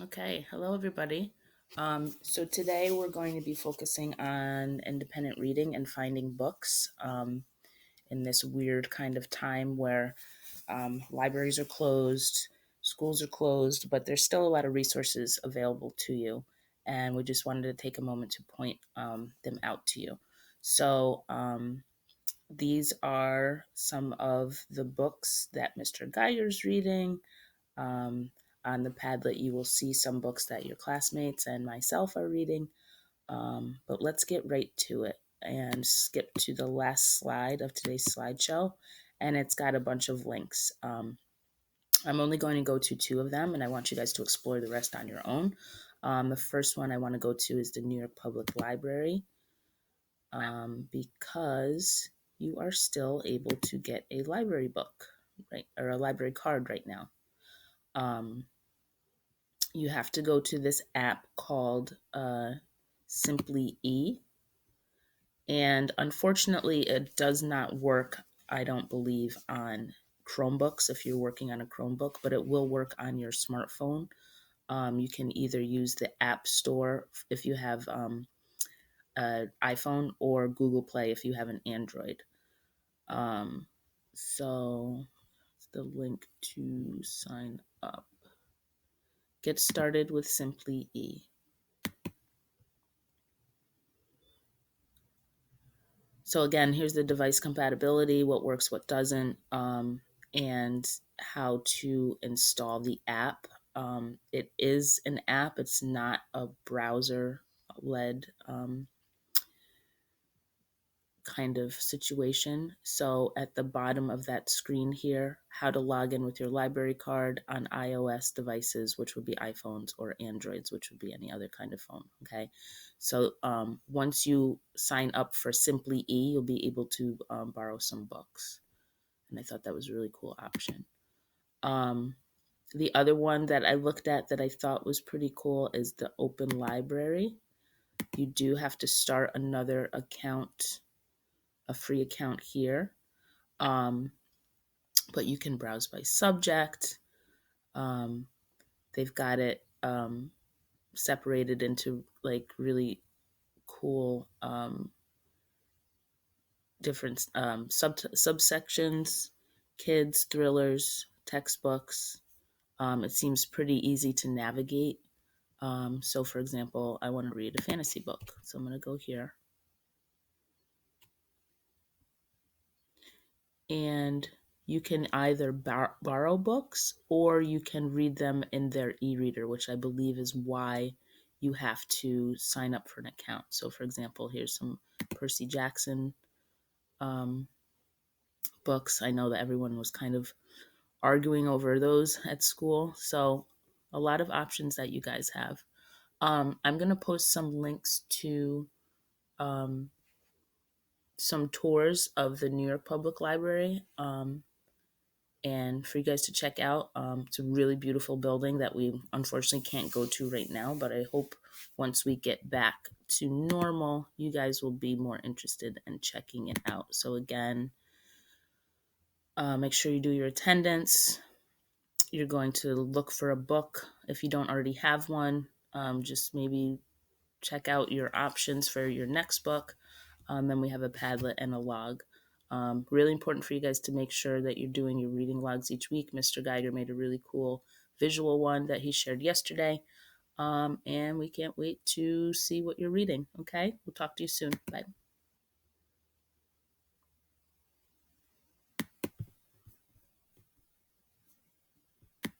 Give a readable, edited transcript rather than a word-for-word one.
Okay, hello everybody. So today we're going to be focusing on independent reading and finding books in this weird kind of time where libraries are closed, schools are closed, but there's still a lot of resources available to you. And we just wanted to take a moment to point them out to you. So these are some of the books that Mr. Geyer's reading. Um, on the Padlet, you will see some books that your classmates and myself are reading. But let's get right to it and skip to the last slide of today's slideshow. And it's got a bunch of links. I'm only going to go to two of them, and I want you guys to explore the rest on your own. The first one I want to go to is the New York Public Library because you are still able to get a library book, right, or a library card right now. You have to go to this app called Simply E. And unfortunately, it does not work, I don't believe, on Chromebooks if you're working on a Chromebook, but it will work on your smartphone. You can either use the App Store if you have an iPhone or Google Play if you have an Android. So, the link to sign up. Get started with Simply E. So again, here's the device compatibility, what works, what doesn't, and how to install the app. It is an app. It's not a browser-led kind of situation. So at the bottom of that screen here, how to log in with your library card on iOS devices, which would be iPhones, or Androids, which would be any other kind of phone. Okay. So once you sign up for Simply E, you'll be able to borrow some books. And I thought that was a really cool option. The other one that I looked at that I thought was pretty cool is the Open Library. You do have to start another account, a free account here. Um, but you can browse by subject. Um, they've got it separated into like really cool different subsections: kids, thrillers, textbooks. It seems pretty easy to navigate. So, for example, I want to read a fantasy book. So I'm going to go here. And you can either borrow books or you can read them in their e-reader, which I believe is why you have to sign up for an account. So, for example, here's some Percy Jackson um, books. I know that everyone was kind of arguing over those at school. So, a lot of options that you guys have. I'm going to post some links to um, some tours of the New York Public Library. And for you guys to check out. It's a really beautiful building that we unfortunately can't go to right now, but I hope once we get back to normal, you guys will be more interested in checking it out. So again, make sure you do your attendance. You're going to look for a book. If you don't already have one, just maybe check out your options for your next book. Then we have a Padlet and a log. Really important for you guys to make sure that you're doing your reading logs each week. Mr. Geiger made a really cool visual one that he shared yesterday. And we can't wait to see what you're reading. Okay, we'll talk to you soon. Bye.